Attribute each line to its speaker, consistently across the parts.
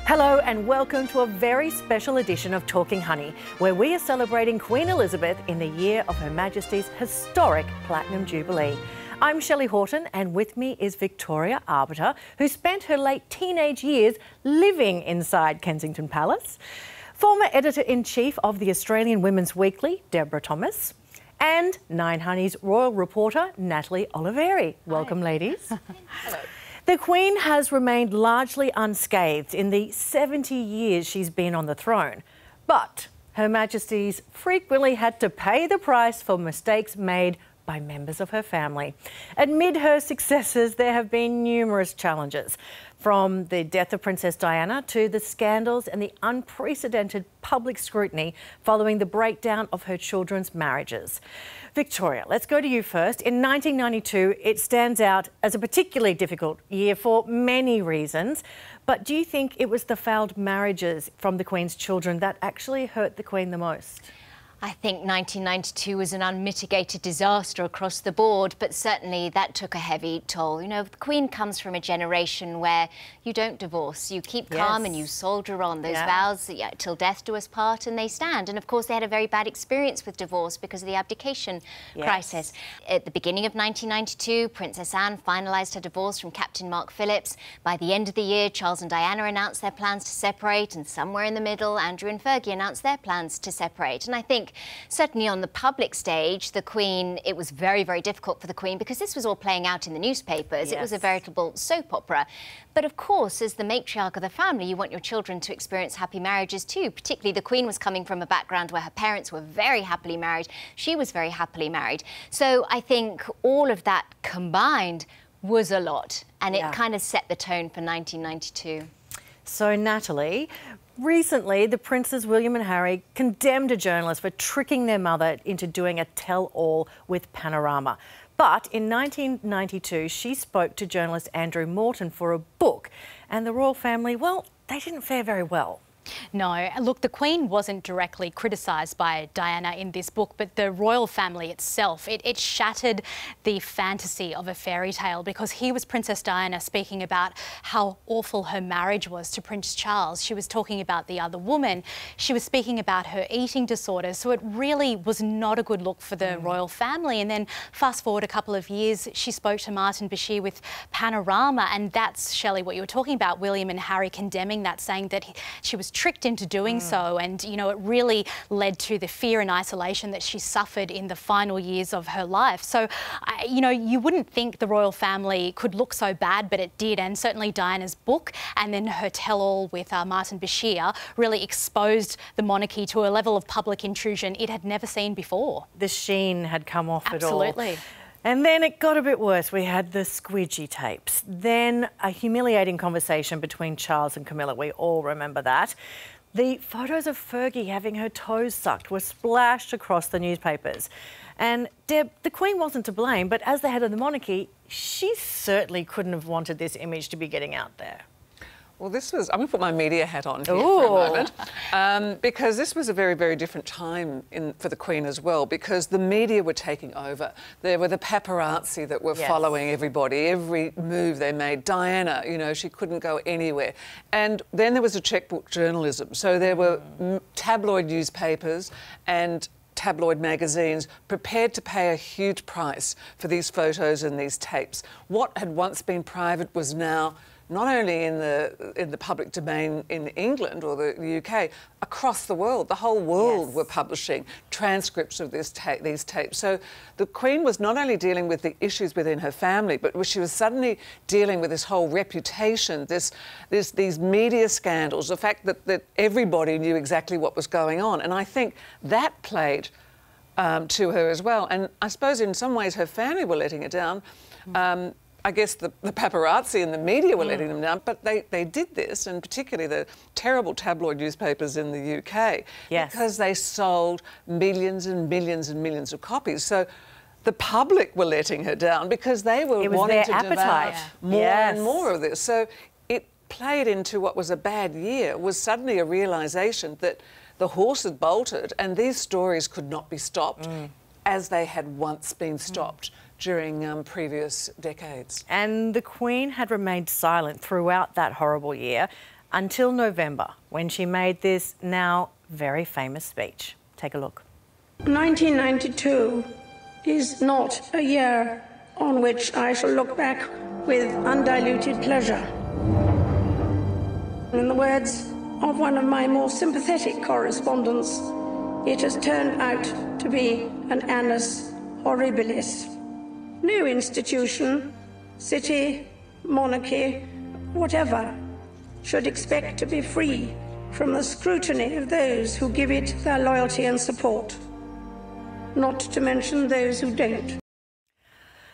Speaker 1: Hello and welcome to a very special edition of Talking Honey, where we are celebrating Queen Elizabeth in the year of Her Majesty's historic Platinum Jubilee. I'm Shelley Horton and with me is Victoria Arbiter, who spent her late teenage years living inside Kensington Palace, former Editor-in-Chief of the Australian Women's Weekly, Deborah Thomas, and 9Honey's royal reporter, Natalie Oliveri. Welcome, ladies.
Speaker 2: Hello.
Speaker 1: The Queen has remained largely unscathed in the 70 years she's been on the throne, but Her Majesty's frequently had to pay the price for mistakes made by members of her family. Amid her successes, there have been numerous challenges, from the death of Princess Diana to the scandals and the unprecedented public scrutiny following the breakdown of her children's marriages. Victoria, let's go to you first. In 1992, it stands out as a particularly difficult year for many reasons, but do you think it was the failed marriages from the Queen's children that actually hurt the Queen the most?
Speaker 2: I think 1992 was an unmitigated disaster across the board, but certainly that took a heavy toll. You know, the Queen comes from a generation where you don't divorce, you keep calm and you soldier on. Those vows, till death do us part, and they stand. And of course, they had a very bad experience with divorce because of the abdication crisis. At the beginning of 1992, Princess Anne finalised her divorce from Captain Mark Phillips. By the end of the year, Charles and Diana announced their plans to separate, and somewhere in the middle, Andrew and Fergie announced their plans to separate. And I think certainly on the public stage, the Queen, it was very, very difficult for the Queen because this was all playing out in the newspapers. It was a veritable soap opera. But of course, as the matriarch of the family, you want your children to experience happy marriages too. Particularly, the Queen was coming from a background where her parents were very happily married. She was very happily married. So I think all of that combined was a lot, and it kind of set the tone for 1992.
Speaker 1: So, Natalie, recently, the Princes William and Harry condemned a journalist for tricking their mother into doing a tell-all with Panorama. But in 1992, she spoke to journalist Andrew Morton for a book, and the royal family, well, they didn't fare very well.
Speaker 3: No, look, the Queen wasn't directly criticised by Diana in this book, but the royal family itself, it shattered the fantasy of a fairy tale, because here was Princess Diana speaking about how awful her marriage was to Prince Charles. She was talking about the other woman. She was speaking about her eating disorders. So it really was not a good look for the royal family. And then fast forward a couple of years, she spoke to Martin Bashir with Panorama, and that's, Shelley, what you were talking about, William and Harry condemning that, saying that she was tricked into doing so, and you know, it really led to the fear and isolation that she suffered in the final years of her life. So you know, you wouldn't think the royal family could look so bad, but it did. And certainly Diana's book and then her tell-all with Martin Bashir really exposed the monarchy to a level of public intrusion it had never seen before.
Speaker 1: The sheen had come off it all.
Speaker 3: Absolutely.
Speaker 1: And then it got a bit worse. We had the squidgy tapes. Then a humiliating conversation between Charles and Camilla. We all remember that. The photos of Fergie having her toes sucked were splashed across the newspapers. And Deb, the Queen wasn't to blame, but as the head of the monarchy, she certainly couldn't have wanted this image to be getting out there.
Speaker 4: Well, this was... I'm going to put my media hat on here for a moment, because this was a very, very different time for the Queen as well, because the media were taking over. There were the paparazzi that were following everybody, every move they made. Diana, you know, she couldn't go anywhere. And then there was a checkbook journalism. So there were tabloid newspapers and tabloid magazines prepared to pay a huge price for these photos and these tapes. What had once been private was now not only in the public domain in England or the UK, across the world. The whole world were publishing transcripts of these tapes. So the Queen was not only dealing with the issues within her family, but she was suddenly dealing with this whole reputation, these media scandals, the fact that everybody knew exactly what was going on. And I think that played to her as well. And I suppose in some ways her family were letting her down. I guess the paparazzi and the media were letting them down, but they did this, and particularly the terrible tabloid newspapers in the UK, because they sold millions and millions and millions of copies. So the public were letting her down because they were wanting to devour more and more of this. So it played into what was a bad year, was suddenly a realisation that the horse had bolted and these stories could not be stopped as they had once been stopped during previous decades.
Speaker 1: And the Queen had remained silent throughout that horrible year. until November, when she made this now very famous speech. Take a look.
Speaker 5: 1992 is not a year on which I shall look back with undiluted pleasure. In the words of one of my more sympathetic correspondents, it has turned out to be an annus horribilis. No institution, city, monarchy, whatever, should expect to be free from the scrutiny of those who give it their loyalty and support, not to mention those who don't.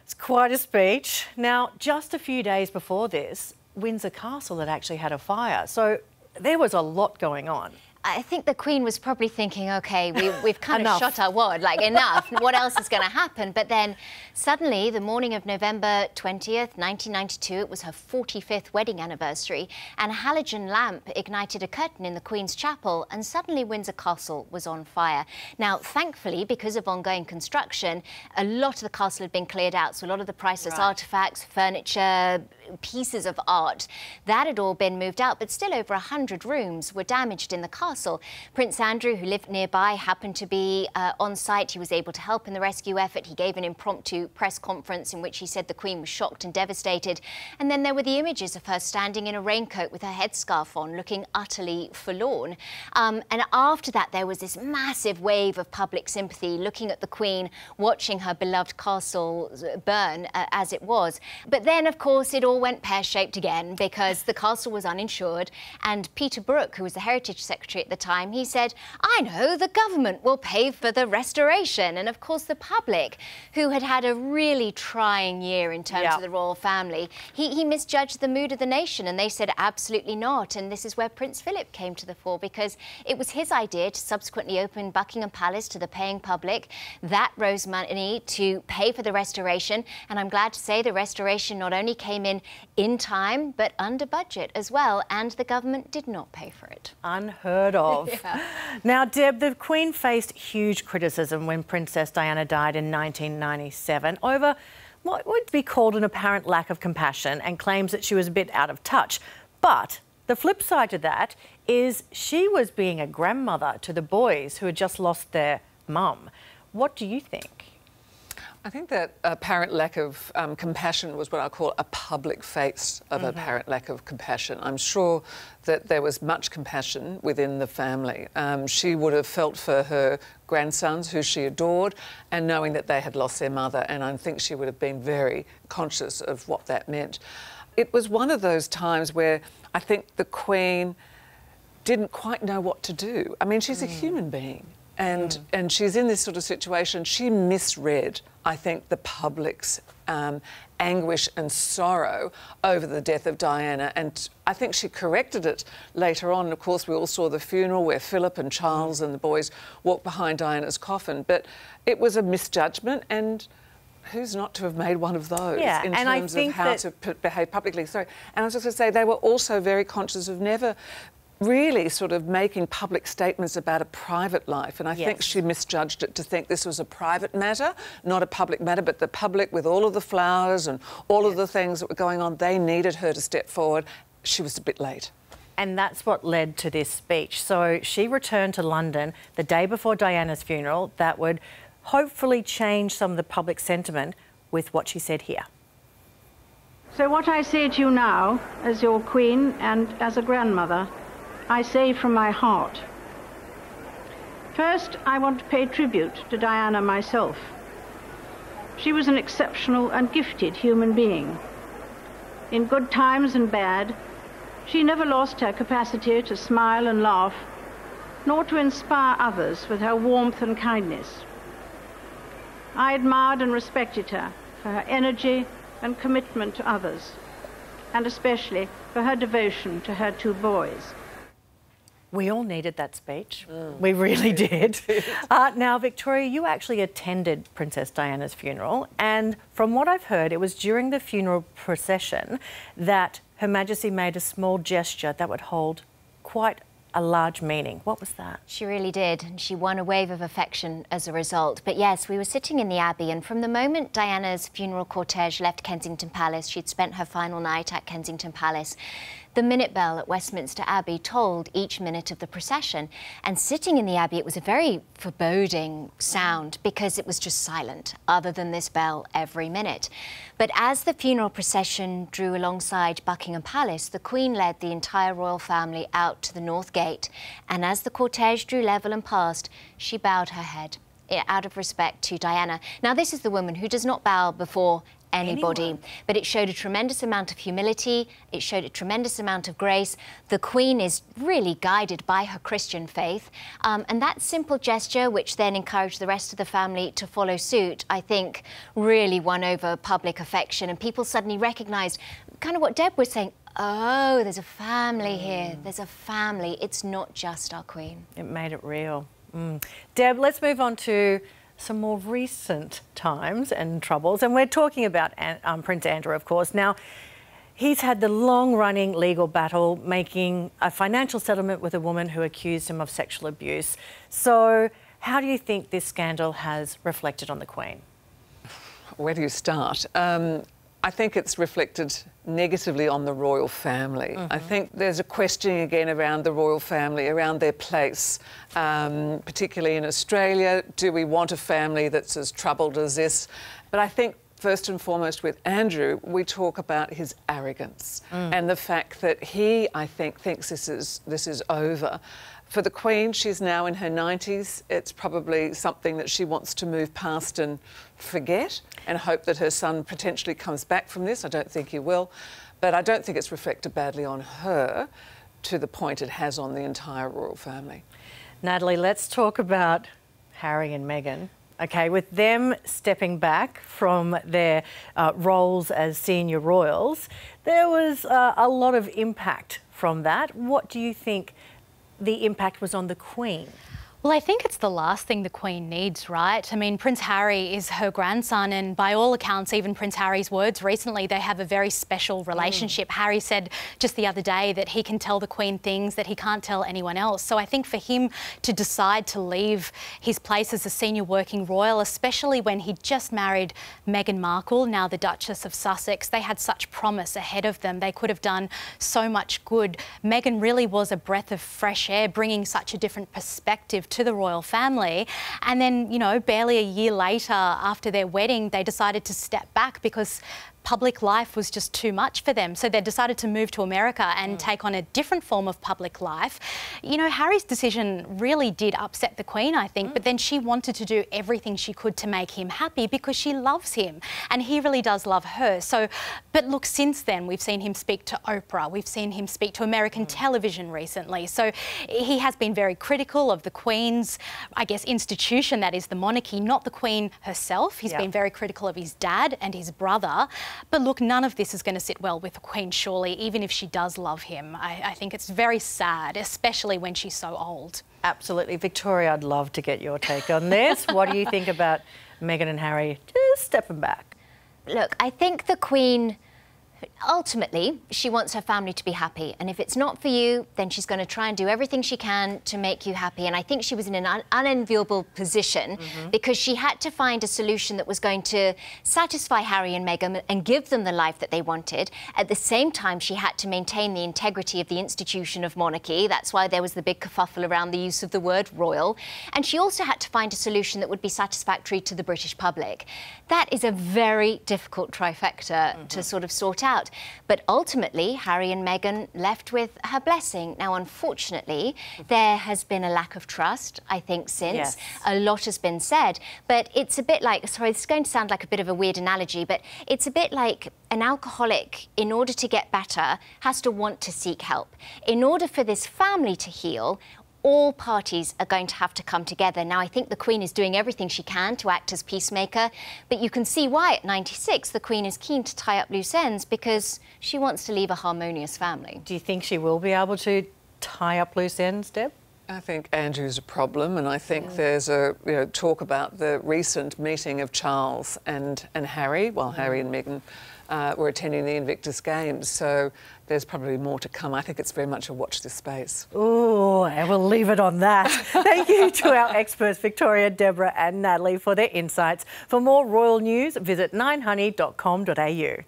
Speaker 1: It's quite a speech. Now, just a few days before this, Windsor Castle had actually had a fire, so there was a lot going on.
Speaker 2: I think the Queen was probably thinking, OK, we've kind of shot our wad, like enough, what else is going to happen? But then suddenly, the morning of November 20th, 1992, it was her 45th wedding anniversary, and a halogen lamp ignited a curtain in the Queen's chapel, and suddenly Windsor Castle was on fire. Now, thankfully, because of ongoing construction, a lot of the castle had been cleared out, so a lot of the priceless artefacts, furniture, pieces of art, that had all been moved out, but still over 100 rooms were damaged in the castle. Prince Andrew, who lived nearby, happened to be on site. He was able to help in the rescue effort. He gave an impromptu press conference in which he said the Queen was shocked and devastated. And then there were the images of her standing in a raincoat with her headscarf on, looking utterly forlorn. And after that, there was this massive wave of public sympathy, looking at the Queen, watching her beloved castle burn as it was. But then, of course, it all went pear-shaped again, because the castle was uninsured, and Peter Brook, who was the Heritage Secretary at the time, he said, I know, the government will pay for the restoration. And of course the public, who had had a really trying year in terms of the royal family, he misjudged the mood of the nation, and they said absolutely not. And this is where Prince Philip came to the fore, because it was his idea to subsequently open Buckingham Palace to the paying public. That rose money to pay for the restoration, and I'm glad to say the restoration not only came in time, but under budget as well, and the government did not pay for it.
Speaker 1: Unheard of. Now, Deb, the Queen faced huge criticism when Princess Diana died in 1997 over what would be called an apparent lack of compassion, and claims that she was a bit out of touch. But the flip side to that is she was being a grandmother to the boys who had just lost their mum. What do you think? I
Speaker 4: think that apparent lack of compassion was what I call a public face of apparent lack of compassion. I'm sure that there was much compassion within the family. She would have felt for her grandsons, who she adored, and knowing that they had lost their mother, and I think she would have been very conscious of what that meant. It was one of those times where I think the Queen didn't quite know what to do. I mean, she's a human being. And she's in this sort of situation. She misread, I think, the public's anguish and sorrow over the death of Diana, and I think she corrected it later on. Of course, we all saw the funeral where Philip and Charles and the boys walked behind Diana's coffin, but it was a misjudgment, and who's not to have made one of those in terms of how to behave publicly? Sorry, and I was just going to say, they were also very conscious of never really sort of making public statements about a private life, and I think she misjudged it to think this was a private matter, not a public matter, but the public, with all of the flowers and all of the things that were going on, they needed her to step forward. She was a bit late. And that's what led to this speech. So she returned to London the day before Diana's funeral. That would hopefully change some of the public sentiment with what she said here.
Speaker 5: So what I say to you now, as your Queen and as a grandmother, I say from my heart. First, I want to pay tribute to Diana myself. She was an exceptional and gifted human being. In good times and bad, she never lost her capacity to smile and laugh, nor to inspire others with her warmth and kindness. I admired and respected her for her energy and commitment to others, and especially for her devotion to her two boys.
Speaker 1: We all needed that speech. We really did. Now, Victoria, you actually attended Princess Diana's funeral, and from what I've heard, it was during the funeral procession that Her Majesty made a small gesture that would hold quite a large meaning. What was that?
Speaker 2: She really did, and she won a wave of affection as a result. But yes, we were sitting in the Abbey, and from the moment Diana's funeral cortege left Kensington Palace, she'd spent her final night at Kensington Palace, The minute bell at Westminster Abbey tolled each minute of the procession. And sitting in the Abbey, it was a very foreboding sound because it was just silent, other than this bell every minute. But as the funeral procession drew alongside Buckingham Palace, the Queen led the entire royal family out to the North Gate. And as the cortege drew level and passed, she bowed her head out of respect to Diana. Now, this is the woman who does not bow before anybody, but it showed a tremendous amount of humility, it showed a tremendous amount of grace. The Queen is really guided by her Christian faith, and that simple gesture, which then encouraged the rest of the family to follow suit, I think really won over public affection, and people suddenly recognised kind of what Deb was saying. Oh, there's a family here, there's a family, it's not just our Queen.
Speaker 1: It made it real. Deb, let's move on to some more recent times and troubles, and we're talking about Prince Andrew, of course. Now, he's had the long-running legal battle making a financial settlement with a woman who accused him of sexual abuse. So how do you think this scandal has reflected on the Queen?
Speaker 4: Where do you start? I think it's reflected negatively on the royal family. I think there's a questioning again around the royal family, around their place, particularly in Australia. Do we want a family that's as troubled as this? But I think first and foremost with Andrew, we talk about his arrogance and the fact that he, I think, thinks this is over. For the Queen, she's now in her 90s. It's probably something that she wants to move past and forget and hope that her son potentially comes back from this. I don't think he will. But I don't think it's reflected badly on her to the point it has on the entire royal family.
Speaker 1: Natalie, let's talk about Harry and Meghan. OK, with them stepping back from their roles as senior royals, there was a lot of impact from that. What do you think the impact was on the Queen?
Speaker 3: Well, I think it's the last thing the Queen needs, right? I mean, Prince Harry is her grandson, and by all accounts, even Prince Harry's words recently, they have a very special relationship. Harry said just the other day that he can tell the Queen things that he can't tell anyone else. So I think for him to decide to leave his place as a senior working royal, especially when he just married Meghan Markle, now the Duchess of Sussex, they had such promise ahead of them. They could have done so much good. Meghan really was a breath of fresh air, bringing such a different perspective to the royal family. And then, you know, barely a year later, after their wedding, they decided to step back because public life was just too much for them. So they decided to move to America and take on a different form of public life. You know, Harry's decision really did upset the Queen, I think, but then she wanted to do everything she could to make him happy because she loves him and he really does love her. So, but look, since then, we've seen him speak to Oprah, we've seen him speak to American television recently. So he has been very critical of the Queen's, I guess, institution, that is the monarchy, not the Queen herself. He's been very critical of his dad and his brother. But look, none of this is going to sit well with the Queen, surely, even if she does love him. I think it's very sad, especially when she's so old. Absolutely.
Speaker 1: Victoria, I'd love to get your take on this. What do you think about Meghan and Harry just stepping back?
Speaker 2: Look, I think the Queen, ultimately, she wants her family to be happy. And if it's not for you, then she's going to try and do everything she can to make you happy. And I think she was in an unenviable position because she had to find a solution that was going to satisfy Harry and Meghan and give them the life that they wanted. At the same time, she had to maintain the integrity of the institution of monarchy. That's why there was the big kerfuffle around the use of the word royal. And she also had to find a solution that would be satisfactory to the British public. That is a very difficult trifecta to sort of sort out. But ultimately, Harry and Meghan left with her blessing. Now, unfortunately, there has been a lack of trust, I think, since.
Speaker 1: Yes.
Speaker 2: A lot has been said. But it's a bit like, sorry, this is going to sound like a bit of a weird analogy, but it's a bit like an alcoholic, in order to get better, has to want to seek help. In order for this family to heal, all parties are going to have to come together. Now, I think the Queen is doing everything she can to act as peacemaker, but you can see why at 96 the Queen is keen to tie up loose ends because she wants to leave a harmonious family.
Speaker 1: Do you think she will be able to tie up loose ends, Deb?
Speaker 4: I think Andrew's a problem, and I think there's a talk about the recent meeting of Charles and Harry, while Harry and Meghan were attending the Invictus Games. So there's probably more to come. I think it's very much a watch this space.
Speaker 1: Oh, and we'll leave it on that. Thank you to our experts, Victoria, Deborah and Natalie, for their insights. For more royal news, visit 9honey.com.au.